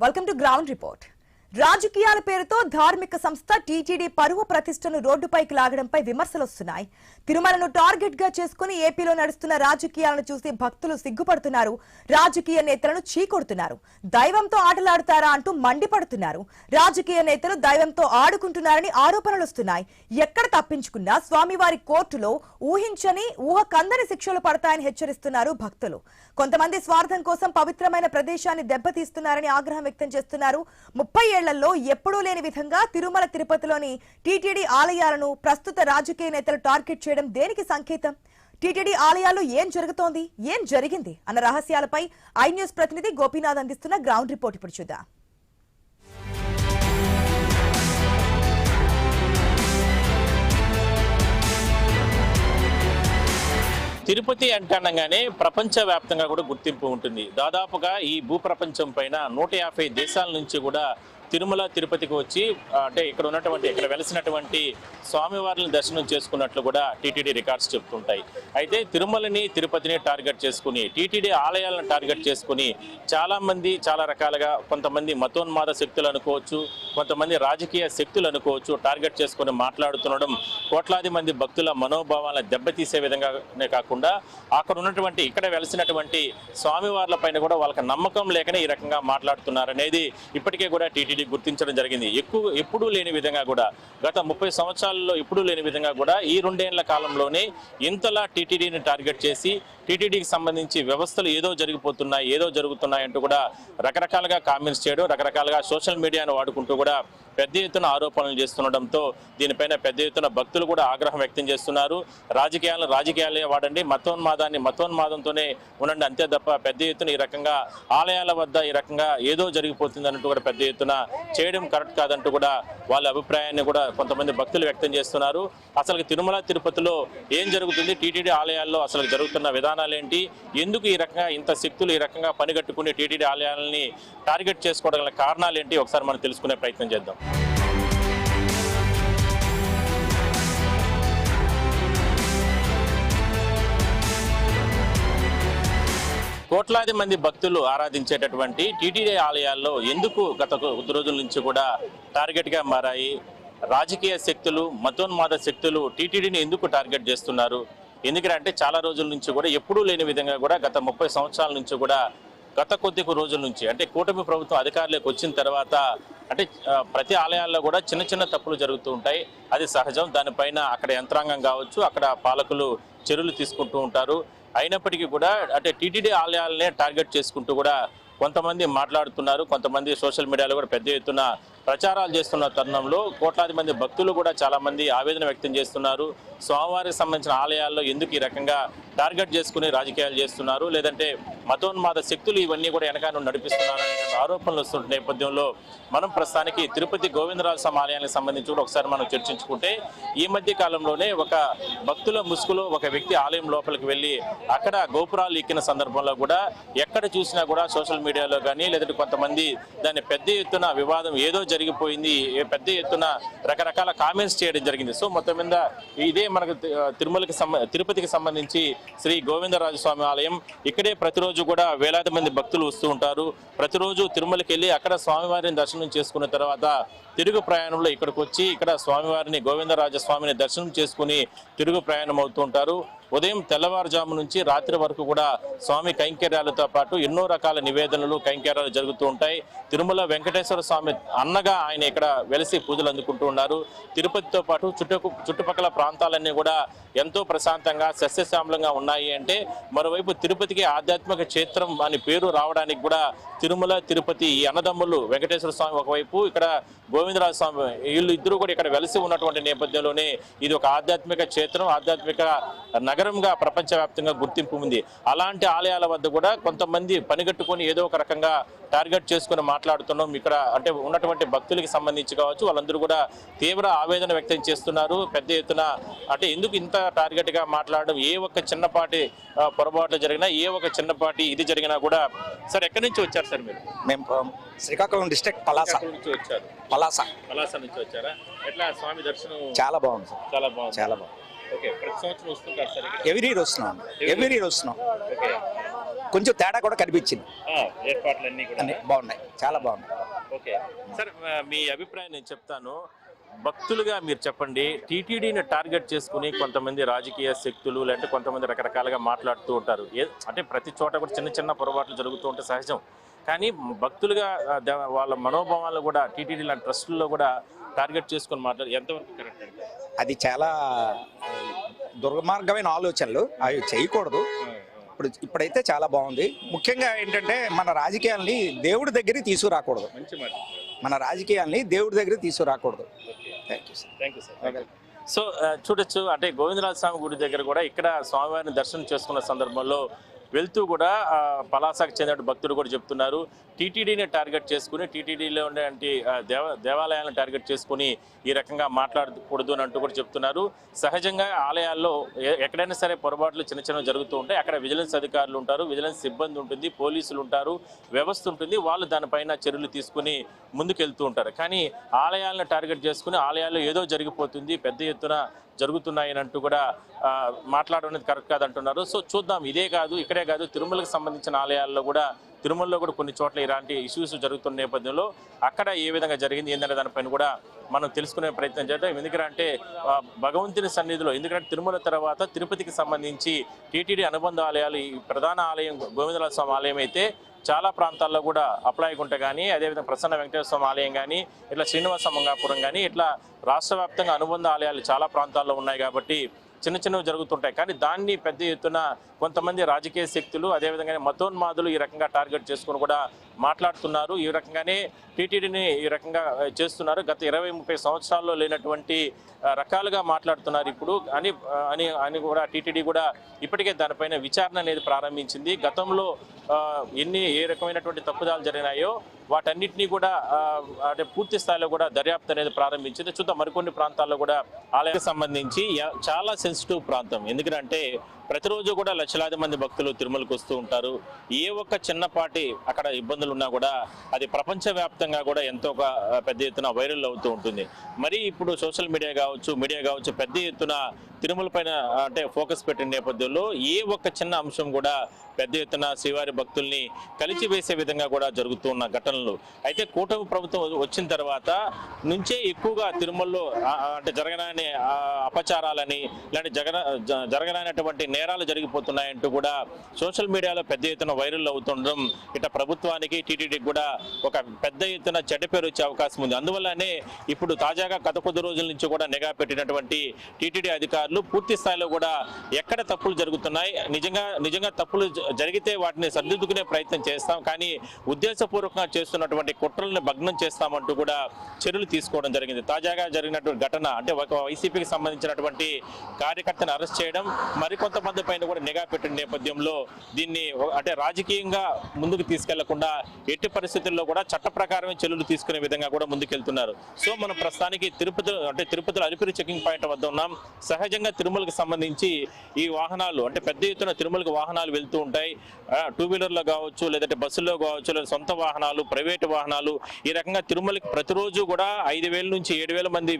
Welcome to ground report. రాజకీయాల పేరుతో ధార్మిక సంస్థ టీటీడీ పరువు ప్రతిష్టను రోడ్డుపైకి లాగడంపై విమర్శలు వస్తున్నాయి. తిరుమలను టార్గెట్ గా చేసుకుని ఏపీలో నడుస్తున్న రాజకీయాలను చూసి భక్తులు సిగ్గుపడుతున్నారు. రాజకీయ నేతలను చీకొడుతున్నారు. దైవంతో ఆటలాడుతారా అంటూ మండిపడుతున్నారు. రాజకీయ నేతలు దైవంతో ఆడుకుంటున్నారని ఆరోపణలు వస్తున్నాయి. ఎక్కడ తప్పించుకున్నా స్వామివారి కోర్టులో ఊహించని ఊహకందని శిక్షలు పడతాయని హెచ్చరిస్తున్నారు భక్తులు. కొంతమంది స్వార్థం కోసం పవిత్రమైన ప్రదేశాన్ని దెబ్బతీస్తున్నారని ఆగ్రహం వ్యక్తం చేస్తున్నారు. 30 ఏళ్లలో ఎప్పుడూ లేని విధంగా తిరుమల తిరుపతిలోని టీటీడీ ఆలయాలను ప్రస్తుత రాజకీయ నేతలు టార్గెట్ చేయడం దేనికి సంకేతం? టీటీడీ ఆలయాల్లో ఏం జరుగుతోంది, ఏం జరిగింది అన్న రహస్యాలపై ఐ న్యూస్ ప్రతినిధి గోపీనాథ్ అందిస్తున్న గ్రౌండ్ రిపోర్ట్ ఇప్పుడు చూద్దాం. తిరుపతి అంటనగానే ప్రపంచవ్యాప్తంగా కూడా గుర్తింపు ఉంటుంది. దాదాపుగా ఈ భూప్రపంచం పైన 150 దేశాల నుంచి కూడా తిరుమల తిరుపతికి వచ్చి ఇక్కడ వెలిసినటువంటి స్వామివారిని దర్శనం చేసుకున్నట్లు కూడా టీటీడీ రికార్డ్స్ చెప్తుంటాయి. అయితే తిరుమలని తిరుపతిని టార్గెట్ చేసుకుని టీటీడీ ఆలయాలను టార్గెట్ చేసుకుని చాలామంది చాలా రకాలుగా, కొంతమంది మతోన్మాద శక్తులు అనుకోవచ్చు, కొంతమంది రాజకీయ శక్తులు అనుకోవచ్చు, టార్గెట్ చేసుకుని మాట్లాడుతుండడం కోట్లాది మంది భక్తుల మనోభావాలను దెబ్బతీసే విధంగానే కాకుండా ఇక్కడ వెలిసినటువంటి స్వామివార్ల పైన కూడా వాళ్ళకి నమ్మకం లేకనే ఈ రకంగా మాట్లాడుతున్నారనేది ఇప్పటికే కూడా టీటీడీ గుర్తించడం జరిగింది. ఎప్పుడూ లేని విధంగా కూడా గత 30 సంవత్సరాల్లో ఎప్పుడూ లేని విధంగా కూడా ఈ 2 ఏళ్ల కాలంలోనే ఇంతలా టీటీడీని టార్గెట్ చేసి టీటీడీకి సంబంధించి వ్యవస్థలు ఏదో జరిగిపోతున్నాయి, ఏదో జరుగుతున్నాయి అంటూ కూడా రకరకాలుగా కామెంట్స్ చేయడం, రకరకాలుగా సోషల్ మీడియాను వాడుకుంటూ కూడా పెద్ద ఎత్తున ఆరోపణలు చేస్తుండటంతో దీనిపైన పెద్ద ఎత్తున భక్తులు కూడా ఆగ్రహం వ్యక్తం చేస్తున్నారు. రాజకీయాలే వాడండి, మతోన్మాదంతోనే ఉండండి, అంతే తప్ప పెద్ద ఎత్తున ఈ రకంగా ఆలయాల వద్ద ఈ రకంగా ఏదో జరిగిపోతుంది అన్నట్టు కూడా పెద్ద ఎత్తున చేయడం కరెక్ట్ కాదంటూ కూడా వాళ్ళ అభిప్రాయాన్ని కూడా కొంతమంది భక్తులు వ్యక్తం చేస్తున్నారు. అసలు తిరుమల తిరుపతిలో ఏం జరుగుతుంది, టీటీడీ ఆలయాల్లో అసలు జరుగుతున్న విధానాలు ఏంటి, ఎందుకు ఈ రకంగా ఇంత శక్తులు ఈ రకంగా పనిగట్టుకుని టీటీడీ ఆలయాలని టార్గెట్ చేసుకోవడం కారణాలు ఏంటి ఒకసారి మనం తెలుసుకునే ప్రయత్నం చేద్దాం. కోట్లాది మంది భక్తులు ఆరాధించేటటువంటి టీటీడీ ఆలయాల్లో ఎందుకు గత కొద్ది రోజుల నుంచి కూడా టార్గెట్గా మారాయి? రాజకీయ శక్తులు, మతోన్మాద శక్తులు టీటీడీని ఎందుకు టార్గెట్ చేస్తున్నారు? ఎందుకంటే చాలా రోజుల నుంచి కూడా ఎప్పుడూ లేని విధంగా కూడా గత 30 సంవత్సరాల నుంచి కూడా గత కొద్ది రోజుల నుంచి కూటమి ప్రభుత్వం అధికారులకు వచ్చిన తర్వాత ప్రతి ఆలయాల్లో కూడా చిన్న చిన్న తప్పులు జరుగుతూ ఉంటాయి. అది సహజం. దానిపైన అక్కడ యంత్రాంగం కావచ్చు, అక్కడ పాలకులు చర్యలు తీసుకుంటూ ఉంటారు. అయినప్పటికీ కూడా టీటీడీ ఆలయాలనే టార్గెట్ చేసుకుంటూ కూడా కొంతమంది మాట్లాడుతున్నారు. కొంతమంది సోషల్ మీడియాలో కూడా పెద్ద ఎత్తున ప్రచారాలు చేస్తున్న తరుణంలో కోట్లాది మంది భక్తులు కూడా చాలామంది ఆవేదన వ్యక్తం చేస్తున్నారు. స్వామివారికి సంబంధించిన ఆలయాల్లో ఎందుకు ఈ రకంగా టార్గెట్ చేసుకుని రాజకీయాలు చేస్తున్నారు, లేదంటే మతోన్మాద శక్తులు ఇవన్నీ కూడా వెనకాల నడిపిస్తున్నారు అనేటువంటి ఆరోపణలు వస్తున్న నేపథ్యంలో మనం ప్రస్తుతానికి తిరుపతి గోవిందరాజ స్వామి ఆలయానికి సంబంధించి కూడా ఒకసారి మనం చర్చించుకుంటే, ఈ మధ్య కాలంలోనే ఒక భక్తుల ముసుగులో ఒక వ్యక్తి ఆలయం లోపలికి వెళ్ళి అక్కడ గోపురాలు ఎక్కిన సందర్భంలో కూడా ఎక్కడ చూసినా కూడా సోషల్ మీడియాలో కానీ లేదంటే కొంతమంది దాన్ని పెద్ద ఎత్తున వివాదం ఏదో జరిగిపోయింది, పెద్ద ఎత్తున రకరకాల కామెంట్స్ చేయడం జరిగింది. సో మొత్తం మీద ఇదే మనకు తిరుపతికి సంబంధించి శ్రీ గోవిందరాజ స్వామి ఆలయం. ఇక్కడే ప్రతిరోజు కూడా వేలాది మంది భక్తులు వస్తూ ఉంటారు. ప్రతిరోజు తిరుమలకి వెళ్ళి అక్కడ స్వామివారిని దర్శనం చేసుకున్న తర్వాత తిరుగు ప్రయాణంలో ఇక్కడికి వచ్చి ఇక్కడ స్వామివారిని గోవిందరాజ స్వామిని దర్శనం చేసుకుని తిరుగు ప్రయాణం అవుతూ ఉంటారు. ఉదయం తెల్లవారుజాము నుంచి రాత్రి వరకు కూడా స్వామి కైంకర్యాలతో పాటు ఎన్నో రకాల నివేదనలు, కైంకర్యాలు జరుగుతూ ఉంటాయి. తిరుమల వెంకటేశ్వర స్వామి అన్నగా ఆయన ఇక్కడ వెలిసి పూజలు అందుకుంటూ ఉన్నారు. తిరుపతితో పాటు చుట్టుపక్కల ప్రాంతాలన్నీ కూడా ఎంతో ప్రశాంతంగా సస్యశ్యామలంగా ఉన్నాయి. మరోవైపు తిరుపతికి ఆధ్యాత్మిక క్షేత్రం అని పేరు రావడానికి కూడా తిరుమల తిరుపతి ఈ అన్నదమ్ములు వెంకటేశ్వర స్వామి ఒకవైపు, ఇక్కడ గోవిందరాజ స్వామి, వీళ్ళు ఇద్దరు కూడా ఇక్కడ వెలిసి ఉన్నటువంటి నేపథ్యంలోనే ఇది ఒక ఆధ్యాత్మిక క్షేత్రం, ఆధ్యాత్మిక నగరంగా ప్రపంచవ్యాప్తంగా గుర్తింపు ఉంది. అలాంటి ఆలయాల వద్ద కూడా కొంతమంది పనిగట్టుకొని ఏదో ఒక రకంగా టార్గెట్ చేసుకుని మాట్లాడుతున్నాం. ఇక్కడ ఉన్నటువంటి భక్తులకి సంబంధించి కావచ్చు, వాళ్ళందరూ కూడా తీవ్ర ఆవేదన వ్యక్తం చేస్తున్నారు. పెద్ద ఎత్తున ఎందుకు ఇంత టార్గెట్ గా మాట్లాడడం, ఏ ఒక్క చిన్నపాటి పొరపాట్లు జరిగినా, ఏ ఒక్క చిన్నపాటి ఇది జరిగినా కూడా. సార్ ఎక్కడి నుంచి వచ్చారు సార్ మీరు? మేము శ్రీకాకుళం డిస్ట్రిక్ట్ పలాస నుంచి వచ్చారు. పలాస నుంచి వచ్చారా? ఎట్లా స్వామి దర్శనం? చాలా బాగుంది సార్, చాలా బాగుంది, చాలా బాగుంది. ఓకే, ప్రతి సంవత్సరం వస్తుంటారు సార్? ఎవ్రీ ఇయర్ వస్తున్నాం. ఓకే, కొంచెం తేడా కూడా కనిపించింది. ఏర్పాట్లన్నీ కూడా బాగున్నాయి, చాలా బాగున్నాయి. ఓకే సార్, మీ అభిప్రాయం నేను చెప్తాను. భక్తులుగా మీరు చెప్పండి, టీటీడీని టార్గెట్ చేసుకుని కొంతమంది రాజకీయ శక్తులు లేదంటే కొంతమంది రకరకాలుగా మాట్లాడుతూ ఉంటారు. అంటే ప్రతి చోట కూడా చిన్న చిన్న పొరపాట్లు జరుగుతూ ఉంటే సహజం. కానీ భక్తులుగా వాళ్ళ మనోభావాలు కూడా టీటీడీ లాంటి ట్రస్టుల్లో కూడా టార్గెట్ చేసుకొని మాట్లాడు ఎంతవరకు కరెక్ట్ అంటే? అది చాలా దుర్మార్గమైన ఆలోచనలు, అవి చేయకూడదు. ఇప్పుడైతే చాలా బాగుంది. ముఖ్యంగా ఏంటంటే మన రాజకీయాల్ని దేవుడి దగ్గరికి తీసుకురాకూడదు. మంచి మాట. మన రాజకీయాల్ని దేవుడి దగ్గరికి తీసుకురాకూడదు. Thank you sir. Thank you sir. So చూడొచ్చు, అంటే గోవిందరాజ స్వామి గుడి దగ్గర కూడా ఇక్కడ స్వామివారిని దర్శనం చేసుకున్న సందర్భంలో వెళ్తూ కూడా పలాసకు చెందిన భక్తులు కూడా చెప్తున్నారు, టీటీడీని టార్గెట్ చేసుకుని టీటీడీలో ఉండే దేవాలయాలను టార్గెట్ చేసుకుని ఈ రకంగా మాట్లాడకూడదు అని అంటూ కూడా చెప్తున్నారు. సహజంగా ఆలయాల్లో ఎక్కడైనా సరే పొరపాట్లు చిన్న చిన్నవి జరుగుతూ ఉంటాయి. అక్కడ విజిలెన్స్ అధికారులు ఉంటారు, విజిలెన్స్ సిబ్బంది ఉంటుంది, పోలీసులు ఉంటారు, వ్యవస్థ ఉంటుంది. వాళ్ళు దానిపైన చర్యలు తీసుకుని ముందుకెళ్తూ ఉంటారు. కానీ ఆలయాలను టార్గెట్ చేసుకుని ఆలయాల్లో ఏదో జరిగిపోతుంది, పెద్ద ఎత్తున జరుగుతున్నాయని అంటూ కూడా మాట్లాడడం అనేది కరెక్ట్ కాదంటున్నారు. సో చూద్దాం, ఇదే కాదు ఇక్కడే కాదు, తిరుమలకు సంబంధించిన ఆలయాల్లో కూడా తిరుమలలో కూడా కొన్ని చోట్ల ఇలాంటి ఇష్యూస్ జరుగుతున్న నేపథ్యంలో అక్కడ ఏ విధంగా జరిగింది ఏంటనే దానిపైన కూడా మనం తెలుసుకునే ప్రయత్నం చేద్దాం. ఎందుకంటే భగవంతుని సన్నిధిలో, ఎందుకంటే తిరుమల తర్వాత తిరుపతికి సంబంధించి టీటీడీ అనుబంధ ఆలయాలు, ఈ ప్రధాన ఆలయం గోవిందరాజ స్వామి ఆలయం అయితే చాలా ప్రాంతాల్లో కూడా అప్లాయగుంట కానీ, అదేవిధంగా ప్రసన్న వెంకటేశ్వర స్వామి ఆలయం కానీ, ఇట్లా శ్రీనివాస మంగాపురం కానీ, ఇట్లా రాష్ట్ర వ్యాప్తంగా అనుబంధ ఆలయాలు చాలా ప్రాంతాల్లో ఉన్నాయి కాబట్టి చిన్న చిన్నవి జరుగుతుంటాయి. కానీ దాన్ని పెద్ద ఎత్తున కొంతమంది రాజకీయ శక్తులు, అదేవిధంగా మతోన్మాదులు ఈ రకంగా టార్గెట్ చేసుకుని కూడా మాట్లాడుతున్నారు. ఈ రకంగానే టీటీడీని ఈ రకంగా చేస్తున్నారు. గత 20-30 సంవత్సరాల్లో లేనటువంటి రకాలుగా మాట్లాడుతున్నారు ఇప్పుడు అని కూడా టీటీడీ కూడా ఇప్పటికే దానిపైన విచారణ అనేది ప్రారంభించింది. గతంలో ఏ రకమైనటువంటి తప్పుదాలు జరిగినాయో వాటన్నిటినీ కూడా అంటే పూర్తి స్థాయిలో కూడా దర్యాప్తు అనేది ప్రారంభించింది. చూద్దాం, మరికొన్ని ప్రాంతాల్లో కూడా ఆలయానికి సంబంధించి చాలా సెన్సిటివ్ ప్రాంతం. ఎందుకంటే ప్రతిరోజు కూడా లక్షలాది మంది భక్తులు తిరుమలకు వస్తూ ఉంటారు. ఏ ఒక్క చిన్నపాటి అక్కడ ఇబ్బందులు ఉన్నా కూడా అది ప్రపంచవ్యాప్తంగా కూడా ఎంతో పెద్ద ఎత్తున వైరల్ అవుతూ ఉంటుంది. మరి ఇప్పుడు సోషల్ మీడియా కావచ్చు పెద్ద ఎత్తున తిరుమల పైన అంటే ఫోకస్ పెట్టిన నేపథ్యంలో ఏ ఒక్క చిన్న అంశం కూడా పెద్ద ఎత్తున శ్రీవారి భక్తుల్ని కలిచివేసే విధంగా కూడా జరుగుతున్న ఘటనలు. అయితే కూటమి ప్రభుత్వం వచ్చిన తర్వాత నుంచే ఎక్కువగా తిరుమలలో అంటే జరగని అపచారాలని, ఇలాంటి జరగనటువంటి నేరాలు జరిగిపోతున్నాయంటూ కూడా సోషల్ మీడియాలో పెద్ద ఎత్తున వైరల్ అవుతుండడం ఇట ప్రభుత్వానికి టీటీడీకి కూడా ఒక పెద్ద ఎత్తున చెడ్డ పేరు వచ్చే అవకాశం ఉంది. అందువల్లనే ఇప్పుడు తాజాగా గత కొద్ది రోజుల నుంచి కూడా నిఘా పెట్టినటువంటి టీటీడీ అధికారులు పూర్తి స్థాయిలో కూడా ఎక్కడ తప్పులు జరుగుతున్నాయి, నిజంగా తప్పులు జరిగితే వాటిని సరిదిద్దుకునే ప్రయత్నం చేస్తాం, కానీ ఉద్దేశపూర్వకంగా చేస్తున్నటువంటి కుట్రలను భగ్నం చేస్తామంటూ కూడా చర్యలు తీసుకోవడం జరిగింది. తాజాగా జరిగినటువంటి ఘటన అంటే ఒక వైసీపీకి సంబంధించినటువంటి కార్యకర్తను అరెస్ట్ చేయడం, మరికొంతమంది పైన కూడా నిఘా పెట్టిన నేపథ్యంలో దీన్ని అంటే రాజకీయంగా ముందుకు తీసుకెళ్లకుండా ఎట్టి పరిస్థితుల్లో కూడా చట్ట ప్రకారమే చర్యలు తీసుకునే విధంగా కూడా ముందుకెళ్తున్నారు. సో మనం ప్రస్తుతానికి తిరుపతిలో అలిపిరి చెకింగ్ పాయింట్ వద్ద ఉన్నాం. సహజంగా తిరుమలకు సంబంధించి ఈ వాహనాలు అంటే పెద్ద ఎత్తున తిరుమలకు వాహనాలు వెళ్తూ ఉంటాయి. 2 వీలర్లో కావచ్చు, లేదంటే బస్సుల్లో కావచ్చు, లేదా సొంత వాహనాలు, ప్రైవేటు వాహనాలు, ఈ రకంగా తిరుమలకి ప్రతిరోజు కూడా 5,000 నుంచి 7,000 మంది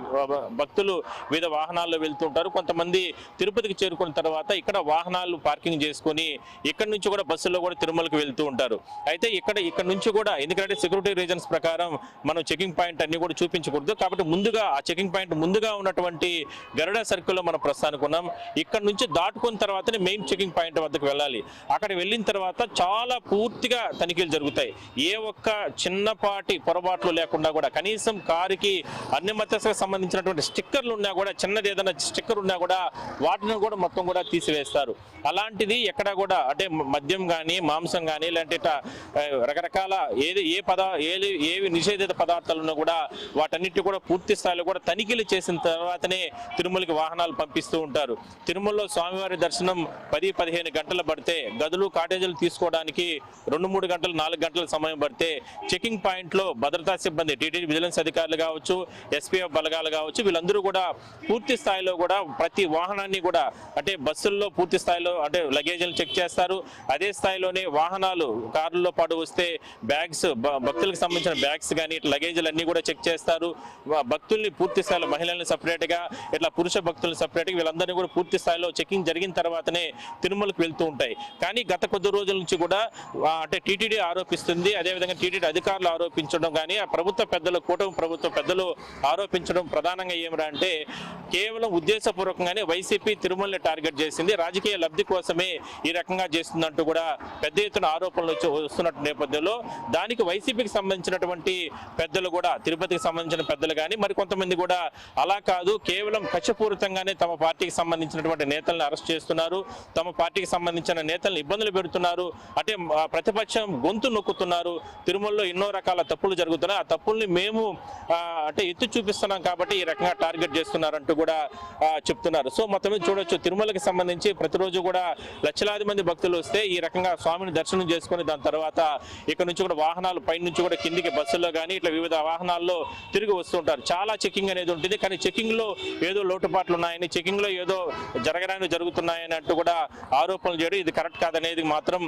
భక్తులు వివిధ వాహనాల్లో వెళ్తుంటారు. కొంతమంది తిరుపతికి చేరుకున్న తర్వాత ఇక్కడ వాహనాలు పార్కింగ్ చేసుకుని ఇక్కడ నుంచి కూడా బస్సుల్లో కూడా తిరుమలకి వెళ్తూ ఉంటారు. అయితే ఇక్కడ నుంచి కూడా ఎందుకంటే సెక్యూరిటీ రీజన్స్ ప్రకారం మనం చెకింగ్ పాయింట్ అన్ని కూడా చూపించకూడదు కాబట్టి ముందుగా ఆ చెకింగ్ పాయింట్ ముందుగా ఉన్నటువంటి గరుడ సర్కిల్లో మనం ప్రస్తుతానికి ఉన్నాం. ఇక్కడ నుంచి దాటుకున్న తర్వాతనే మెయిన్ చెకింగ్ పాయింట్ వద్దకు వెళ్ళాలి. అక్కడ వెళ్ళిన తర్వాత చాలా పూర్తిగా తనిఖీలు జరుగుతాయి. ఏ ఒక్క చిన్నపాటి పొరపాట్లు లేకుండా కూడా కనీసం కారుకి అన్ని మత్స్యకు సంబంధించినటువంటి స్టిక్కర్లు ఉన్నా కూడా, చిన్నది ఏదైనా స్టిక్కర్ ఉన్నా కూడా వాటిని కూడా మొత్తం కూడా తీసివేస్తారు. అలాంటిది ఎక్కడ కూడా అంటే మద్యం కానీ, మాంసం కానీ, ఇలాంటి రకరకాల ఏవి నిషేధిత పదార్థాలు ఉన్నా కూడా వాటన్నిటి కూడా పూర్తి స్థాయిలో కూడా తనిఖీలు చేసిన తర్వాతనే తిరుమలకి వాహనాలు పంపిస్తూ ఉంటారు. తిరుమలలో స్వామివారి దర్శనం 10-15 గంటలు పడితే, గదులు కాటేజీలు తీసుకోవడానికి 2-3 గంటలు 4 గంటల సమయం పడితే చెకింగ్ పాయింట్లో భద్రతా సిబ్బంది, టీటీడీ విజిలెన్స్ అధికారులు కావచ్చు, ఎస్పీఎఫ్ బలగాలు కావచ్చు, వీళ్ళందరూ కూడా పూర్తి స్థాయిలో కూడా ప్రతి వాహనాన్ని కూడా అంటే బస్సుల్లో పూర్తి స్థాయిలో అంటే లగేజీలు చెక్ చేస్తారు. అదే స్థాయిలోనే వాహనాలు కార్లలో పాటు వస్తే బ్యాగ్స్, భక్తులకు సంబంధించిన బ్యాగ్స్ కానీ ఇట్లా లగేజీలు అన్ని కూడా చెక్ చేస్తారు. భక్తుల్ని పూర్తి స్థాయిలో మహిళల్ని సపరేట్గా, ఇట్లా పురుష భక్తులను సపరేట్ చూసుకున్నట్టు వీళ్ళందరినీ కూడా పూర్తి స్థాయిలో చెకింగ్ జరిగిన తర్వాతనే తిరుమలకు వెళ్తూ ఉంటాయి. కానీ గత కొద్ది రోజుల నుంచి కూడా అంటే టీటీడీ ఆరోపిస్తుంది, అదేవిధంగా టీటీడీ అధికారులు ఆరోపించడం కానీ ఆ ప్రభుత్వ పెద్దలు, కూటమి ప్రభుత్వ పెద్దలు ఆరోపించడం ప్రధానంగా ఏమిరా అంటే కేవలం ఉద్దేశపూర్వకంగానే వైసీపీ తిరుమలని టార్గెట్ చేసింది, రాజకీయ లబ్ధి కోసమే ఈ రకంగా చేస్తుందంటూ కూడా పెద్ద ఎత్తున ఆరోపణలు వస్తున్నట్టు నేపథ్యంలో దానికి వైసీపీకి సంబంధించినటువంటి పెద్దలు కూడా, తిరుపతికి సంబంధించిన పెద్దలు కానీ మరికొంతమంది కూడా అలా కాదు, కేవలం కక్షపూరితంగానే తమ పార్టీకి సంబంధించినటువంటి నేతలను అరెస్ట్ చేస్తున్నారు, తమ పార్టీకి సంబంధించిన నేతలను ఇబ్బందులు పెడుతున్నారు, అంటే ప్రతిపక్షం గొంతు నొక్కుతున్నారు, తిరుమలలో ఎన్నో రకాల తప్పులు జరుగుతున్నాయి, ఆ తప్పుల్ని మేము అంటే ఎత్తి చూపిస్తున్నాం కాబట్టి ఈ రకంగా టార్గెట్ చేస్తున్నారంటూ కూడా చెప్తున్నారు. సో మొత్తం చూడొచ్చు, తిరుమలకి సంబంధించి ప్రతిరోజు కూడా లక్షలాది మంది భక్తులు వస్తే ఈ రకంగా స్వామిని దర్శనం చేసుకుని దాని తర్వాత ఇక్కడ నుంచి కూడా వాహనాలు పై నుంచి కూడా కిందికి బస్సుల్లో కానీ ఇట్లా వివిధ వాహనాల్లో తిరిగి వస్తుంటారు. చాలా చెకింగ్ అనేది ఉంటుంది, కానీ చెకింగ్ లో ఏదో లోటుపాట్లు ఉన్నాయని, చెకింగ్ లో ఏదో జరగడానికి జరుగుతున్నాయని అంటూ కూడా ఆరోపణలు చేయడం ఇది కరెక్ట్ కాదనేది మాత్రం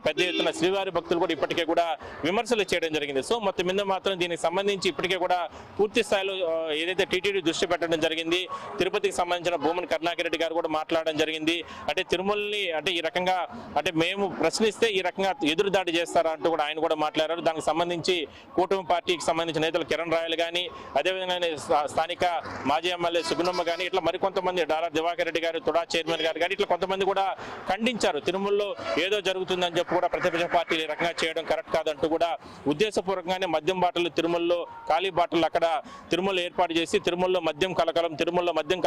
పెద్ద ఎత్తున శ్రీవారి భక్తులు కూడా ఇప్పటికే కూడా విమర్శలు చేయడం జరిగింది. సో మొత్తం మీద మాత్రం దీనికి సంబంధించి ఇప్పటికే కూడా పూర్తి స్థాయిలో ఏదైతే టీటీడీ దృష్టి పెట్టడం జరిగింది, తిరుపతికి సంబంధించిన భూమన్ కరుణాకర్ రెడ్డి గారు కూడా మాట్లాడడం జరిగింది. అంటే తిరుమలని అంటే ఈ రకంగా అంటే మేము ప్రశ్నిస్తే ఈ రకంగా ఎదురు దాడి చేస్తారా అంటూ కూడా ఆయన కూడా మాట్లాడారు. దానికి సంబంధించి కూటమి పార్టీకి సంబంధించిన నేతలు కిరణ్ రాయలు కానీ, అదేవిధంగా స్థానిక మాజీ ఎమ్మెల్యే సుగుణమ్మ కానీ, ఇట్లా మరికొంతమంది డారా దివాకర్ రెడ్డి గారు, తుడా చైర్మన్ గారు కానీ ఇట్లా కొంతమంది కూడా ఖండించారు. తిరుమలలో ఏదో జరుగుతుందని చెప్పి కూడా ప్రతిపక్ష పార్టీలు ఈ రకంగా చేయడం కరెక్ట్ కాదంటూ కూడా ఉద్దేశపూర్వకంగానే మద్యం బాటలు తిరుమలలో, ఖాళీ బాటలు అక్కడ తిరుమలలో ఏర్పాటు చేసి తిరుమలలో మద్యం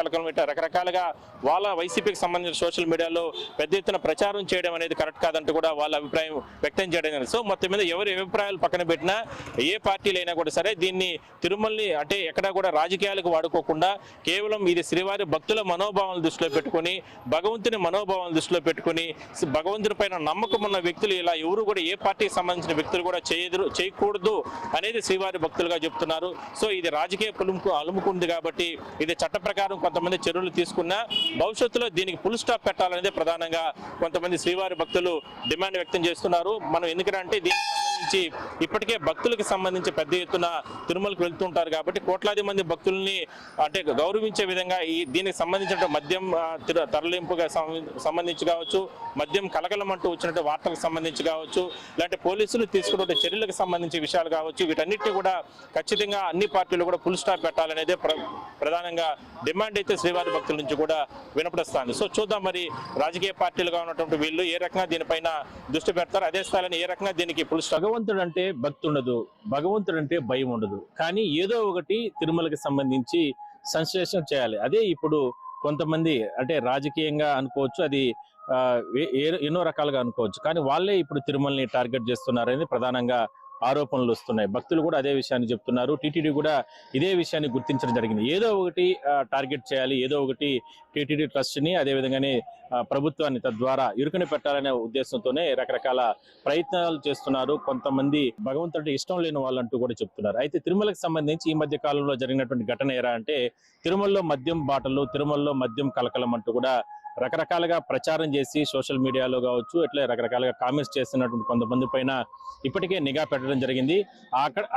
కలకలం ఇట్లా రకరకాలుగా వాళ్ళ వైసీపీకి సంబంధించిన సోషల్ మీడియాలో పెద్ద ఎత్తున ప్రచారం చేయడం అనేది కరెక్ట్ కాదంటూ కూడా వాళ్ళ అభిప్రాయం వ్యక్తం చేయడం. సో మొత్తం మీద ఎవరి అభిప్రాయాలు పక్కన పెట్టినా ఏ పార్టీలైనా కూడా సరే దీన్ని తిరుమలని అంటే ఎక్కడా కూడా రాజకీయాలకు వాడుకోకుండా కేవలం ఇది శ్రీవారి భక్తుల మనోభావాలను దృష్టిలో పెట్టుకుని, భగవంతుని మనోభావాలను దృష్టిలో పెట్టుకుని, భగవంతుని పైన నమ్మకం ఉన్న వ్యక్తులు ఇలా ఎవరు కూడా ఏ పార్టీకి సంబంధించిన వ్యక్తులు కూడా చేయకూడదు అనేది శ్రీవారి భక్తులుగా చెప్తున్నారు. సో ఇది రాజకీయ అలుముకుంది కాబట్టి ఇది చట్ట ప్రకారం కొంతమంది చర్యలు తీసుకున్నా భవిష్యత్తులో దీనికి ఫుల్ స్టాప్ పెట్టాలనేది ప్రధానంగా కొంతమంది శ్రీవారి భక్తులు డిమాండ్ వ్యక్తం చేస్తున్నారు. మనం ఎందుకంటే దీనికి సంబంధించి ఇప్పటికే భక్తులకు సంబంధించి పెద్ద ఎత్తున తిరుమలకు వెళ్తుంటారు కాబట్టి కోట్లాది మంది భక్తుల్ని అంటే గౌరవించే విధంగా దీనికి సంబంధించిన మద్యం తరలింపుగా సంబంధించి కావచ్చు, మద్యం కలకలం అంటూ వచ్చినట్టు వార్తలకు సంబంధించి కావచ్చు, ఇలాంటి పోలీసులు తీసుకున్న చర్యలకు సంబంధించి విషయాలు కావచ్చు, వీటన్నిటిని కూడా ఖచ్చితంగా అన్ని పార్టీలు కూడా ఫుల్ స్టాప్ పెట్టాలనేదే ప్రధానంగా డిమాండ్ అయితే శ్రీవారి భక్తుల నుంచి కూడా వినపడుస్తుంది. సో చూద్దాం మరి రాజకీయ పార్టీలుగా ఉన్నటువంటి వీళ్ళు ఏ రకంగా దీనిపైన దృష్టి పెడతారు, అదే స్థాయిలో ఏ రకంగా దీనికి ఫుల్ స్టాప్. భగవంతుడు అంటే భక్తి ఉండదు, భగవంతుడు అంటే భయం ఉండదు, కానీ ఏదో ఒకటి తిరుమలకి సంబంధించి సెన్సేషన్ చేయాలి. అదే ఇప్పుడు కొంతమంది అంటే రాజకీయంగా అనుకోవచ్చు, అది ఎన్నో రకాలుగా అనుకోవచ్చు, కానీ వాళ్ళే ఇప్పుడు తిరుమలని టార్గెట్ చేస్తున్నారని ప్రధానంగా ఆరోపణలు వస్తున్నాయి. భక్తులు కూడా అదే విషయాన్ని చెప్తున్నారు, టీటీడీ కూడా ఇదే విషయాన్ని గుర్తించడం జరిగింది. ఏదో ఒకటి టార్గెట్ చేయాలి, ఏదో ఒకటి టీటీడీ ట్రస్ట్ ని అదేవిధంగానే ప్రభుత్వాన్ని తద్వారా ఇరుకుని పెట్టాలనే ఉద్దేశంతోనే రకరకాల ప్రయత్నాలు చేస్తున్నారు. కొంతమంది భగవంతుడి ఇష్టం లేని వాళ్ళంటూ కూడా చెప్తున్నారు. అయితే తిరుమలకు సంబంధించి ఈ మధ్య కాలంలో జరిగినటువంటి ఘటన ఏరా అంటే తిరుమలలో మద్యం బాటలు, తిరుమలలో మద్యం కలకలం అంటూ కూడా రకరకాలుగా ప్రచారం చేసి సోషల్ మీడియాలో కావచ్చు ఇట్లా రకరకాలుగా కామెంట్స్ చేస్తున్నటువంటి కొంతమంది పైన ఇప్పటికే నిఘా పెట్టడం జరిగింది.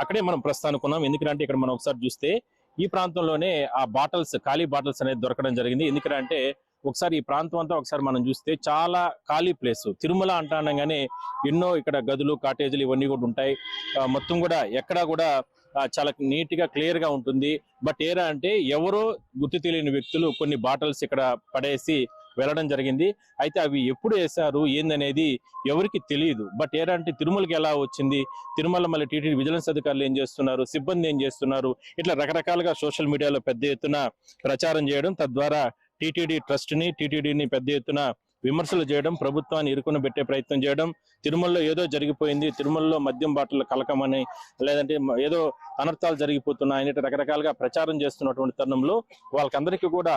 అక్కడే మనం ప్రస్తుతానుకున్నాం. ఎందుకంటే ఇక్కడ మనం ఒకసారి చూస్తే ఈ ప్రాంతంలోనే ఆ బాటిల్స్, ఖాళీ బాటిల్స్ అనేది దొరకడం జరిగింది. ఎందుకంటే ఒకసారి ఈ ప్రాంతం అంతా ఒకసారి మనం చూస్తే చాలా ఖాళీ ప్లేస్. తిరుమల అంటానగానే ఎన్నో ఇక్కడ గదులు, కాటేజీలు ఇవన్నీ కూడా ఉంటాయి. మొత్తం కూడా ఎక్కడా కూడా చాలా నీట్ గా క్లియర్ గా ఉంటుంది. బట్ ఏరా అంటే ఎవరో గుర్తు తెలియని వ్యక్తులు కొన్ని బాటిల్స్ ఇక్కడ పడేసి వెళ్ళడం జరిగింది. అయితే అవి ఎప్పుడు వేశారు ఏందనేది ఎవరికి తెలియదు. బట్ ఏంటంటే తిరుమలకి ఎలా వచ్చింది, తిరుమల మళ్ళీ టీటీడీ విజిలెన్స్ అధికారులు ఏం చేస్తున్నారు, సిబ్బంది ఏం చేస్తున్నారు, ఇట్లా రకరకాలుగా సోషల్ మీడియాలో పెద్ద ఎత్తున ప్రచారం చేయడం, తద్వారా టీటీడీ ట్రస్ట్ ని, టీటీడీని పెద్ద ఎత్తున విమర్శలు చేయడం, ప్రభుత్వాన్ని ఇరుకున పెట్టే ప్రయత్నం చేయడం, తిరుమలలో ఏదో జరిగిపోయింది, తిరుమలలో మద్యం బాటలు కలకమని లేదంటే ఏదో అనర్థాలు జరిగిపోతున్నాయని రకరకాలుగా ప్రచారం చేస్తున్నటువంటి తరుణంలో వాళ్ళకందరికీ కూడా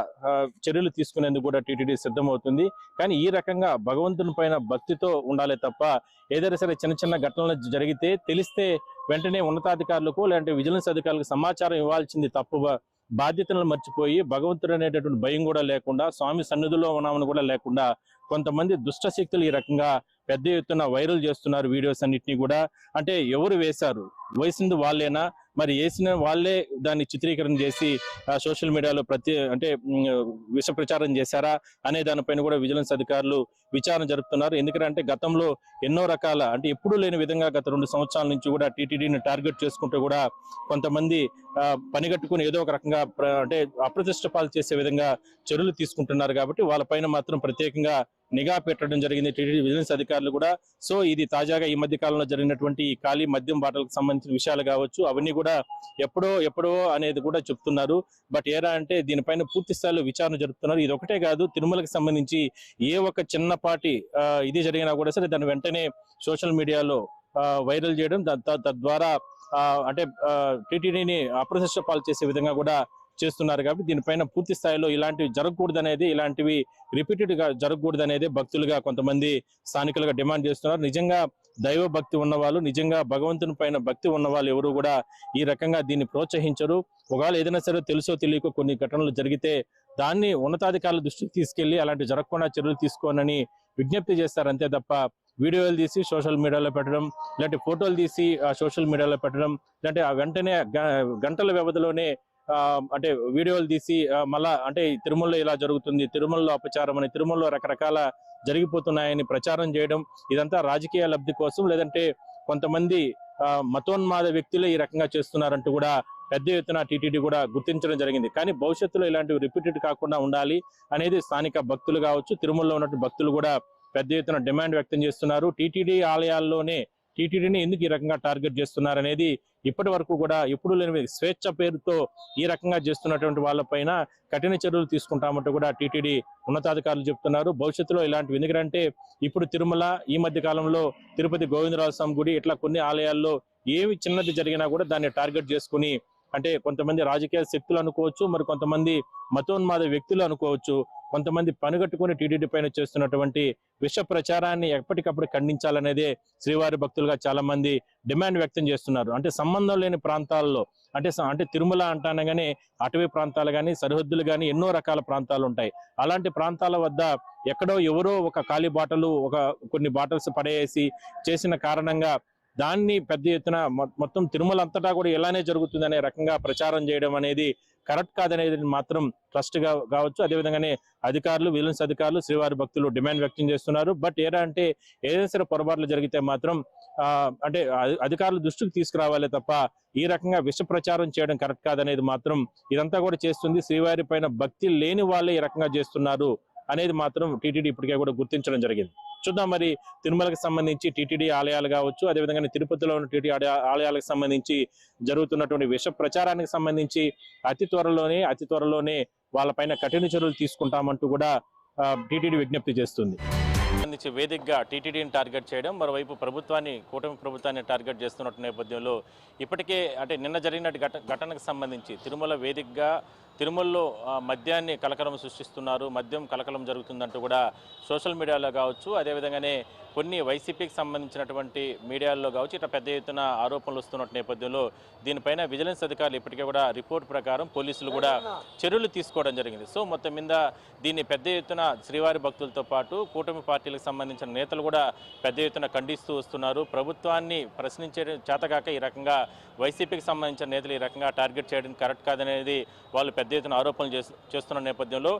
చర్యలు తీసుకునేందుకు కూడా టీటీడీ సిద్ధమవుతుంది. కానీ ఈ రకంగా భగవంతుని పైన భక్తితో ఉండాలి తప్ప ఏదైనా సరే చిన్న చిన్న ఘటనలు జరిగితే తెలిస్తే వెంటనే ఉన్నతాధికారులకు లేదంటే విజిలెన్స్ అధికారులకు సమాచారం ఇవ్వాల్సింది తప్పుగా బాధ్యతలను మర్చిపోయి భగవంతుడు అనేటటువంటి భయం కూడా లేకుండా, స్వామి సన్నిధిలో ఉన్నామని కూడా లేకుండా కొంతమంది దుష్ట శక్తులు ఈ రకంగా పెద్ద ఎత్తున వైరల్ చేస్తున్నారు వీడియోస్ అన్నిటినీ కూడా. అంటే ఎవరు వేశారు, వేసింది వాళ్ళేనా, మరి వేసిన వాళ్ళే దాన్ని చిత్రీకరణ చేసి సోషల్ మీడియాలో విష ప్రచారం చేశారా అనే దానిపైన కూడా విజిలెన్స్ అధికారులు విచారణ జరుపుతున్నారు. ఎందుకంటే గతంలో ఎన్నో రకాల అంటే ఎప్పుడూ లేని విధంగా గత 2 సంవత్సరాల నుంచి కూడా టీటీడీని టార్గెట్ చేసుకుంటూ కూడా కొంతమంది పనిగట్టుకుని ఏదో ఒక రకంగా అప్రతిష్ట పాలు చేసే విధంగా చర్యలు తీసుకుంటున్నారు. కాబట్టి వాళ్ళపైన మాత్రం ప్రత్యేకంగా నిఘా పెట్టడం జరిగింది టీటీడీ విజిలెన్స్ అధికారులు కూడా. సో ఇది తాజాగా ఈ మధ్య కాలంలో జరిగినటువంటి ఈ ఖాళీ మద్యం బాటలకు సంబంధించిన విషయాలు కావచ్చు, అవన్నీ కూడా ఎప్పుడో అనేది కూడా చెప్తున్నారు. బట్ ఏరా అంటే దీనిపైన పూర్తి స్థాయిలో విచారణ జరుపుతున్నారు. ఇది ఒకటే కాదు, తిరుమలకి సంబంధించి ఏ ఒక చిన్నపాటి ఇది జరిగినా కూడా సరే దాన్ని వెంటనే సోషల్ మీడియాలో వైరల్ చేయడం, తద్వారా టీటీడీని అప్రతిష్ట పాలు చేసే విధంగా కూడా చేస్తున్నారు. కాబట్టి దీనిపైన పూర్తి స్థాయిలో ఇలాంటివి జరగకూడదు అనేది, ఇలాంటివి రిపీటెడ్ గా జరగకూడదు అనేది భక్తులుగా కొంతమంది స్థానికులుగా డిమాండ్ చేస్తున్నారు. నిజంగా దైవ భక్తి ఉన్న వాళ్ళు, నిజంగా భగవంతుని పైన భక్తి ఉన్న వాళ్ళు ఎవరు కూడా ఈ రకంగా దీన్ని ప్రోత్సహించరు. ఒకవేళ ఏదైనా సరే తెలుసో తెలియకో కొన్ని ఘటనలు జరిగితే దాన్ని ఉన్నతాధికారుల దృష్టికి తీసుకెళ్లి అలాంటి జరగకుండా చర్యలు తీసుకోనని విజ్ఞప్తి చేస్తారు. అంతే తప్ప వీడియోలు తీసి సోషల్ మీడియాలో పెట్టడం, ఇలాంటి ఫోటోలు తీసి సోషల్ మీడియాలో పెట్టడం, ఇలాంటి వెంటనే గంటల వ్యవధిలోనే వీడియోలు తీసి మళ్ళా తిరుమలలో ఇలా జరుగుతుంది, తిరుమలలో అపచారం అని, తిరుమలలో రకరకాల జరిగిపోతున్నాయని ప్రచారం చేయడం, ఇదంతా రాజకీయ లబ్ధి కోసం, లేదంటే కొంతమంది మతోన్మాద వ్యక్తులే ఈ రకంగా చేస్తున్నారంటూ కూడా పెద్ద ఎత్తున టీటీడీ కూడా గుర్తించడం జరిగింది. కానీ భవిష్యత్తులో ఇలాంటివి రిపీటెడ్ కాకుండా ఉండాలి అనేది స్థానిక భక్తులు కావచ్చు, తిరుమలలో ఉన్నటువంటి భక్తులు కూడా పెద్ద ఎత్తున డిమాండ్ వ్యక్తం చేస్తున్నారు. టీటీడీ ఆలయాల్లోనే టీటీడీని ఎందుకు ఈ రకంగా టార్గెట్ చేస్తున్నారు అనేది ఇప్పటి వరకు కూడా ఎప్పుడు లేని స్వేచ్ఛ పేరుతో ఈ రకంగా చేస్తున్నటువంటి వాళ్ళపైన కఠిన చర్యలు తీసుకుంటామంటూ కూడా టీటీడీ ఉన్నతాధికారులు చెప్తున్నారు. భవిష్యత్తులో ఇలాంటివి ఎందుకంటే ఇప్పుడు తిరుమల, ఈ మధ్య కాలంలో తిరుపతి గోవిందరాజ స్వామి గుడి, ఇట్లా కొన్ని ఆలయాల్లో ఏమి చిన్నది జరిగినా కూడా దాన్ని టార్గెట్ చేసుకుని కొంతమంది రాజకీయ శక్తులు అనుకోవచ్చు, మరి కొంతమంది మతోన్మాద వ్యక్తులు అనుకోవచ్చు, కొంతమంది పనిగట్టుకుని టీటీడీ పైన చేస్తున్నటువంటి విష ప్రచారాన్ని ఎప్పటికప్పుడు ఖండించాలనేదే శ్రీవారి భక్తులుగా చాలా మంది డిమాండ్ వ్యక్తం చేస్తున్నారు. సంబంధం లేని ప్రాంతాల్లో తిరుమల అంటానగానే అటవీ ప్రాంతాలు కానీ, సరిహద్దులు కానీ ఎన్నో రకాల ప్రాంతాలు ఉంటాయి. అలాంటి ప్రాంతాల వద్ద ఎక్కడో ఎవరో ఒక ఖాళీ బాటలు, కొన్ని బాటల్స్ పడేసి చేసిన కారణంగా దాన్ని పెద్ద ఎత్తున మొత్తం తిరుమల అంతటా కూడా ఇలానే జరుగుతుంది అనే రకంగా ప్రచారం చేయడం అనేది కరెక్ట్ కాదనేది మాత్రం ట్రస్ట్ కావచ్చు, అదేవిధంగానే అధికారులు, విజిలెన్స్ అధికారులు, శ్రీవారి భక్తులు డిమాండ్ వ్యక్తం చేస్తున్నారు. బట్ ఏదైనా సరే పొరపాట్లు జరిగితే మాత్రం అధికారుల దృష్టికి తీసుకురావాలి తప్ప ఈ రకంగా విష ప్రచారం చేయడం కరెక్ట్ కాదనేది మాత్రం ఇదంతా కూడా చేస్తుంది. శ్రీవారి పైన భక్తి లేని వాళ్ళే ఈ రకంగా చేస్తున్నారు అనేది మాత్రం టీటీడీ ఇప్పటికే కూడా గుర్తించడం జరిగింది. చూద్దాం మరి తిరుమలకు సంబంధించి టీటీడీ ఆలయాలు కావచ్చు, అదేవిధంగా తిరుపతిలో ఉన్న టీటీడీ ఆలయాలకు సంబంధించి జరుగుతున్నటువంటి విష ప్రచారానికి సంబంధించి అతి త్వరలోనే వాళ్ళపైన కఠిన చర్యలు తీసుకుంటామంటూ కూడా టీటీడీ విజ్ఞప్తి చేస్తుంది. సంబంధించి వేదికగా టీటీడీని టార్గెట్ చేయడం, మరోవైపు కూటమి ప్రభుత్వాన్ని టార్గెట్ చేస్తున్న నేపథ్యంలో ఇప్పటికే నిన్న జరిగిన ఘటనకు సంబంధించి తిరుమల వేదికగా తిరుమలలో మద్యాన్ని కలకలం సృష్టిస్తున్నారు, మద్యం కలకలం జరుగుతుందంటూ కూడా సోషల్ మీడియాలో కావచ్చు, అదేవిధంగానే కొన్ని వైసీపీకి సంబంధించినటువంటి మీడియాల్లో కావచ్చు ఇట్లా పెద్ద ఎత్తున ఆరోపణలు వస్తున్న నేపథ్యంలో దీనిపైన విజిలెన్స్ అధికారులు ఇప్పటికే కూడా రిపోర్ట్ ప్రకారం పోలీసులు కూడా చర్యలు తీసుకోవడం జరిగింది. సో మొత్తం మీద దీన్ని పెద్ద ఎత్తున శ్రీవారి భక్తులతో పాటు కూటమి పార్టీలకు సంబంధించిన నేతలు కూడా పెద్ద ఎత్తున ఖండిస్తూ వస్తున్నారు. ప్రభుత్వాన్ని ప్రశ్నించే చేతగాక ఈ రకంగా వైసీపీకి సంబంధించిన నేతలు ఈ రకంగా టార్గెట్ చేయడం కరెక్ట్ కాదనేది వాళ్ళు పెద్ద ఎత్తున ఆరోపణలు చేస్తున్న నేపథ్యంలో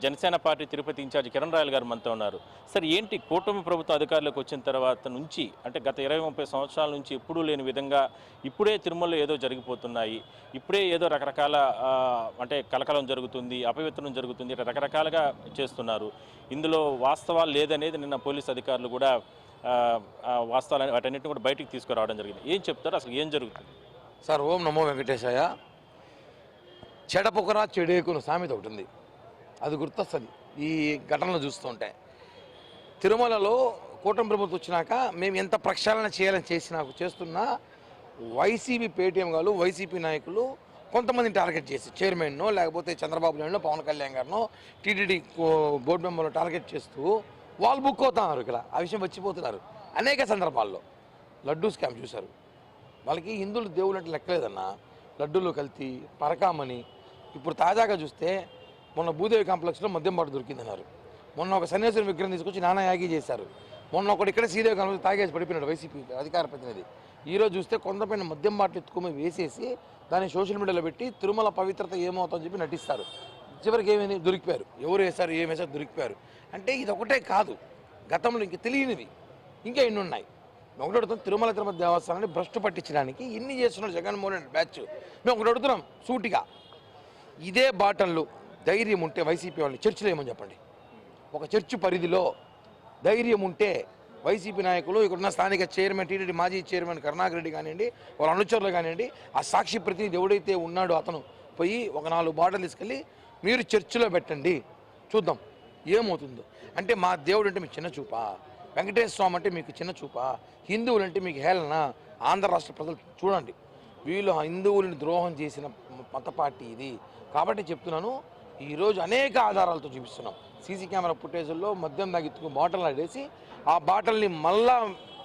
జనసేన పార్టీ తిరుపతి ఇన్ఛార్జ్ కిరణ్ రాయల్ గారు మనతో ఉన్నారు. సార్, ఏంటి కూటమి ప్రభుత్వ అధికారులకు వచ్చిన తర్వాత నుంచి గత 20-30 సంవత్సరాల నుంచి ఎప్పుడూ లేని విధంగా ఇప్పుడే తిరుమలలో ఏదో జరిగిపోతున్నాయి, ఇప్పుడే ఏదో రకరకాల కలకలం జరుగుతుంది, అపవిత్రం జరుగుతుంది, ఇట్లా రకరకాలుగా చేస్తున్నారు. ఇందులో వాస్తవాలు లేదనేది నిన్న పోలీసు అధికారులు కూడా వాస్తవాలు వాటన్నిటిని కూడా బయటికి తీసుకురావడం జరిగింది. ఏం చెప్తారు, అసలు ఏం జరుగుతుంది? సార్, ఓం నమో వెంకటేశాయ. చెడపొకరా చెడేకును సామెత ఒకటి ఉంది, అది గుర్తొస్తుంది ఈ ఘటనలు చూస్తుంటే. తిరుమలలో కూటమి ప్రభుత్వం వచ్చినాక మేము ఎంత ప్రక్షాళన చేయాలని చేస్తున్నా వైసీపీ పేటీఎం గారు, వైసీపీ నాయకులు కొంతమందిని టార్గెట్ చేసి చైర్మన్నో లేకపోతే చంద్రబాబు నాయుడునో పవన్ కళ్యాణ్ గారినో టీటీడీ బోర్డు మెంబర్లు టార్గెట్ చేస్తూ వాళ్ళు బుక్ అవుతున్నారు. ఇక్కడ ఆ విషయం వచ్చిపోతున్నారు. అనేక సందర్భాల్లో లడ్డూ స్కామ్ చూశారు. వాళ్ళకి హిందువులు దేవుళ్ళు అంటే లెక్కలేదన్నా. లడ్డూలు కల్తీ, పరకామని. ఇప్పుడు తాజాగా చూస్తే మొన్న భూదేవి కాంప్లెక్స్లో మద్యం బాటు దొరికిందన్నారు. మొన్న ఒక సన్యాసుని విగ్రహం తీసుకొచ్చి నానా యాగి చేశారు. మొన్న ఒకటి ఇక్కడ శ్రీదేవి కాంప్లెక్స్ తాగేసి పడిపోయినాడు వైసీపీ అధికార ప్రతినిధి. ఈరోజు చూస్తే కొంతపైన మద్యం బాటలు ఎత్తుకొని వేసేసి దాన్ని సోషల్ మీడియాలో పెట్టి తిరుమల పవిత్రత ఏమవుతుందని చెప్పి నటిస్తారు. చివరికి ఏమైంది? దొరికిపోయారు. ఎవరు వేశారు, ఏం వేశారు, దొరికిపోయారు. అంటే ఇది ఒకటే కాదు, గతంలో ఇంక తెలియనివి ఇంకా ఎన్ని ఉన్నాయి. ఒకటి అడుగుతాం, తిరుమల తిరుపతి దేవస్థానాన్ని భ్రష్టు పట్టించడానికి ఎన్ని చేస్తున్నారు జగన్మోహన్ రెడ్డి బ్యాచ్. మేము ఒకటి అడుగుతున్నాం సూటిగా, ఇదే బాటల్లో ధైర్యం ఉంటే వైసీపీ వాళ్ళని చర్చిలో ఏమని చెప్పండి. ఒక చర్చి పరిధిలో ధైర్యం ఉంటే వైసీపీ నాయకులు, ఇక్కడున్న స్థానిక చైర్మన్, టీటీడీ మాజీ చైర్మన్ కరుణాకర్ రెడ్డి కానివ్వండి, వాళ్ళ అనుచరులు కానివ్వండి, ఆ సాక్షి ప్రతినిధి ఎవడైతే ఉన్నాడో అతను పోయి ఒక 4 బాటలు తీసుకెళ్ళి మీరు చర్చిలో పెట్టండి, చూద్దాం ఏమవుతుందో. అంటే మా దేవుడు అంటే మీకు చిన్న చూపా? వెంకటేశ్వర స్వామి అంటే మీకు చిన్న చూపా? హిందువులు అంటే మీకు హేళన? ఆంధ్ర రాష్ట్ర ప్రజలు చూడండి, వీళ్ళు హిందువులను ద్రోహం చేసిన మత పార్టీ ఇది. కాబట్టి చెప్తున్నాను, ఈరోజు అనేక ఆధారాలతో చూపిస్తున్నాం. సీసీ కెమెరా ఫుటేజ్లో మద్యం తాగెత్తుకుని బాటలు ఆడేసి ఆ బాటల్ని మళ్ళా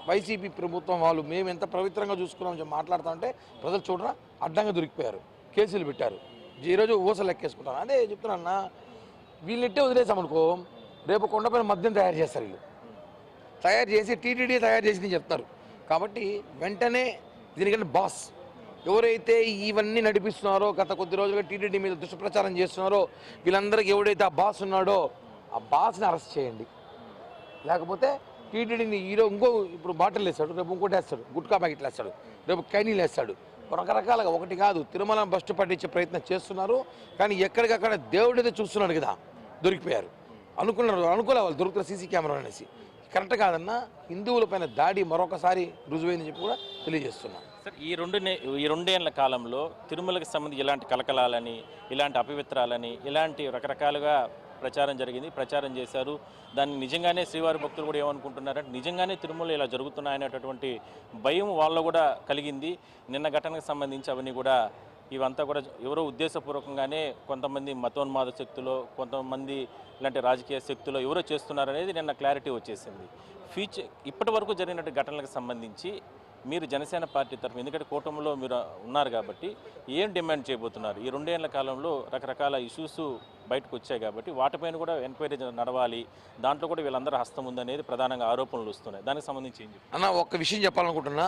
వైసీపీ ప్రభుత్వం వాళ్ళు మేము ఎంత పవిత్రంగా చూసుకున్నామని చెప్పి మాట్లాడుతూ ఉంటే ప్రజలు చూడరా అడ్డంగా దొరికిపోయారు, కేసులు పెట్టారు. ఈరోజు ఊసలు లెక్కేసుకుంటాను. అదే చెప్తున్నా, వీళ్ళిట్టే వదిలేసామనుకో రేపు కొండపైన మద్యం తయారు చేస్తారు. వీళ్ళు తయారు చేసి టీటీడీ తయారు చేసి చెప్తారు. కాబట్టి వెంటనే దీనికంటే బాస్ ఎవరైతే ఇవన్నీ నడిపిస్తున్నారో, గత కొద్ది రోజులుగా టీటీడీ మీద దుష్ప్రచారం చేస్తున్నారో, వీళ్ళందరికీ ఎవడైతే ఆ బాస్ ఉన్నాడో ఆ బాస్ని అరెస్ట్ చేయండి. లేకపోతే టీటీడీని ఇంకో ఇప్పుడు బాటిల్ వేస్తాడు, రేపు ఇంకోటి వేస్తాడు, గుట్కా ప్యాకెట్లు వేస్తాడు, రేపు కైనీలు వేస్తాడు. రకరకాలుగా ఒకటి కాదు తిరుమల బస్టు పట్టించే ప్రయత్నం చేస్తున్నారు. కానీ ఎక్కడికక్కడ దేవుడైతే చూస్తున్నాడు కదా, దొరికిపోయారు. అనుకోలే వాళ్ళు దొరుకుతున్న సీసీ కెమెరా అనేసి. కరెక్ట్ కాదన్నా, హిందువులపైన దాడి మరొకసారి రుజువైందని చెప్పి కూడా తెలియజేస్తున్నాం. సార్, ఈ రెండేళ్ల కాలంలో తిరుమలకు సంబంధించి ఇలాంటి కలకలాలని, ఇలాంటి అపవిత్రాలని, ఇలాంటి రకరకాలుగా ప్రచారం చేశారు. దాన్ని నిజంగానే శ్రీవారి భక్తులు కూడా ఏమనుకుంటున్నారంటే నిజంగానే తిరుమల ఇలా జరుగుతున్నాయనేటటువంటి భయం వాళ్ళలో కూడా కలిగింది. నిన్న ఘటనకు సంబంధించి అవన్నీ కూడా ఇవంతా కూడా ఎవరో ఉద్దేశపూర్వకంగానే కొంతమంది మతోన్మాద శక్తులు, కొంతమంది ఇలాంటి రాజకీయ శక్తులు ఎవరో చేస్తున్నారనేది నిన్న క్లారిటీ వచ్చేసింది. ఇప్పటి వరకు జరిగినట్టు ఘటనలకు సంబంధించి మీరు జనసేన పార్టీ తరఫున, ఎందుకంటే కూటమిలో మీరు ఉన్నారు కాబట్టి, ఏం డిమాండ్ చేయబోతున్నారు? ఈ 2 ఏళ్ల కాలంలో రకరకాల ఇష్యూస్ బయటకు వచ్చాయి కాబట్టి వాటిపైన కూడా ఎంక్వైరీ నడవాలి, దాంట్లో కూడా వీళ్ళందరూ హస్తం ఉందనేది ప్రధానంగా ఆరోపణలు వస్తున్నాయి. దానికి సంబంధించి ఏం చెప్తారు? అన్న, ఒక్క విషయం చెప్పాలనుకుంటున్నా.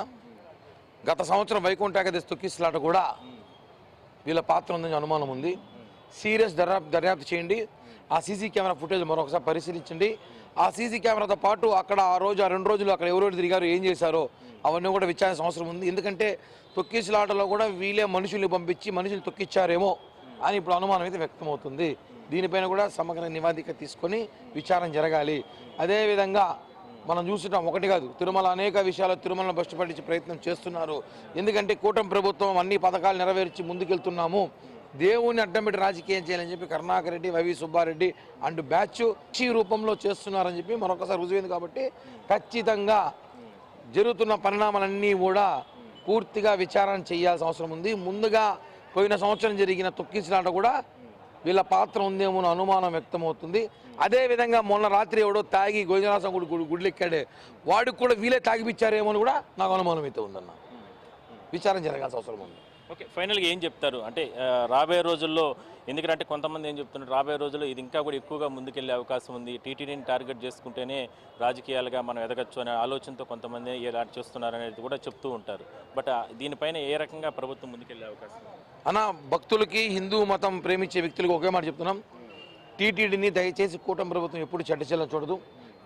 గత సంవత్సరం వైకుంఠ ఏకాదశి తొక్కిసలాట కూడా వీళ్ళ పాత్ర ఉందని అనుమానం ఉంది. సీరియస్ దర్యాప్తు చేయండి. ఆ సీసీ కెమెరా ఫుటేజ్ మరొకసారి పరిశీలించండి. ఆ సీసీ కెమెరాతో పాటు అక్కడ ఆ 2 రోజులు అక్కడ ఎవరెవరు తిరిగారు, ఏం చేశారో అవన్నీ కూడా విచారించాల్సిన అవసరం ఉంది. ఎందుకంటే తొక్కిసలాటలో కూడా వీళ్ళే మనుషుల్ని పంపించి మనుషులు తొక్కిచ్చారేమో అని ఇప్పుడు అనుమానం అయితే వ్యక్తమవుతుంది. దీనిపైన కూడా సమగ్ర నివేదిక తీసుకొని విచారణ జరగాలి. అదేవిధంగా మనం చూస్తున్నాం, ఒకటి కాదు, తిరుమల అనేక విషయాలు తిరుమలను బస్టు పట్టించే ప్రయత్నం చేస్తున్నారు. ఎందుకంటే కూటమి ప్రభుత్వం అన్ని పథకాలు నెరవేర్చి ముందుకెళ్తున్నాము, దేవుని అడ్డం పెట్టి రాజకీయం చేయాలని చెప్పి Karunakar Reddy, YV Subba Reddy and batch ఈ రూపంలో చేస్తున్నారని చెప్పి మరొకసారి రుజువైంది. కాబట్టి ఖచ్చితంగా జరుగుతున్న పరిణామాలన్నీ కూడా పూర్తిగా విచారణ చేయాల్సిన అవసరం ఉంది. ముందుగా పోయిన సంవత్సరం జరిగిన తొక్కిసలాట కూడా వీళ్ళ పాత్ర ఉందేమో అనుమానం వ్యక్తమవుతుంది. అదేవిధంగా మొన్న రాత్రి ఎవడో తాగి గోవిందరాసం గుడిలెక్కాడే, వాడికి కూడా వీళ్ళే తాగిపిచ్చారేమో అని కూడా నాకు అనుమానం అయితే ఉందన్న. విచారణ జరగాల్సిన అవసరం ఉంది. ఓకే, ఫైనల్గా ఏం చెప్తారు? అంటే రాబోయే రోజుల్లో, ఎందుకంటే కొంతమంది ఏం చెప్తున్నారు, రాబోయే రోజుల్లో ఇది ఇంకా కూడా ఎక్కువగా ముందుకెళ్లే అవకాశం ఉంది, టీటీడీని టార్గెట్ చేసుకుంటేనే రాజకీయాలుగా మనం ఎదగచ్చు అనే ఆలోచనతో కొంతమంది ఇలా చేస్తున్నారు అనేది కూడా చెప్తూ ఉంటారు. బట్ దీనిపైన ఏ రకంగా ప్రభుత్వం ముందుకెళ్లే అవకాశం ఉంది? అన్న, భక్తులకి, హిందూ మతం ప్రేమించే వ్యక్తులకు ఒకే మాట చెప్తున్నాం, టీటీడీని దయచేసి కూటమి ప్రభుత్వం ఎప్పుడు చెడ్డచేయాలని చూడదు.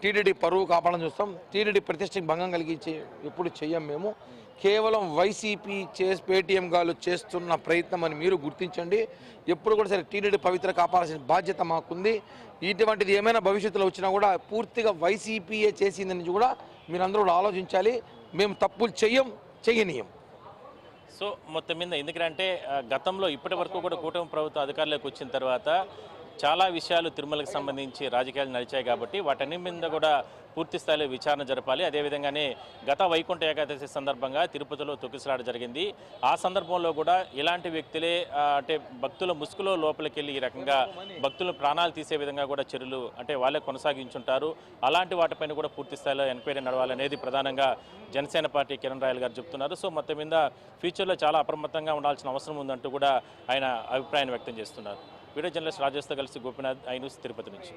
టీటీడీ పరువు కాపాడాలని చూస్తాం. టీటీడీ ప్రతిష్టకి భంగం కలిగించి ఎప్పుడు చెయ్యం. మేము కేవలం వైసీపీ పేటీఎం గాలు చేస్తున్న ప్రయత్నం అని మీరు గుర్తించండి. ఎప్పుడు కూడా సరే టీటీడీ పవిత్ర కాపాడాల్సిన బాధ్యత మాకుంది. ఇటువంటిది ఏమైనా భవిష్యత్తులో వచ్చినా కూడా పూర్తిగా వైసీపీయే చేసిందని కూడా మీరందరూ కూడా ఆలోచించాలి. మేము తప్పులు చెయ్యనీయం. సో మొత్తం మీద ఎందుకంటే గతంలో ఇప్పటి వరకు కూడా కూటమి ప్రభుత్వ అధికారులకు వచ్చిన తర్వాత చాలా విషయాలు తిరుమలకు సంబంధించి రాజకీయాలు నడిచాయి కాబట్టి వాటన్ని మీద కూడా పూర్తి స్థాయిలో విచారణ జరపాలి. అదేవిధంగానే గత వైకుంఠ ఏకాదశి సందర్భంగా తిరుపతిలో తొక్కిసలాట జరిగింది. ఆ సందర్భంలో కూడా ఇలాంటి వ్యక్తులే అంటే భక్తుల ముసుగులో లోపలికి వెళ్ళి ఈ రకంగా భక్తుల ప్రాణాలు తీసే విధంగా కూడా చర్యలు అంటే వాళ్ళే కొనసాగించుంటారు. అలాంటి వాటిపైన కూడా పూర్తి స్థాయిలో ఎంక్వైరీ నడవాలనేది ప్రధానంగా జనసేన పార్టీ కిరణ్ రాయల్ గారు చెప్తున్నారు. సో మొత్తం మీద ఫ్యూచర్లో చాలా అప్రమత్తంగా ఉండాల్సిన అవసరం ఉందంటూ కూడా ఆయన అభిప్రాయాన్ని వ్యక్తం చేస్తున్నారు. వీడియో జర్నలిస్ట్ రాజేష్తో కలిసి గోపినాథ్, ఐ న్యూస్, తిరుపతి నుంచి.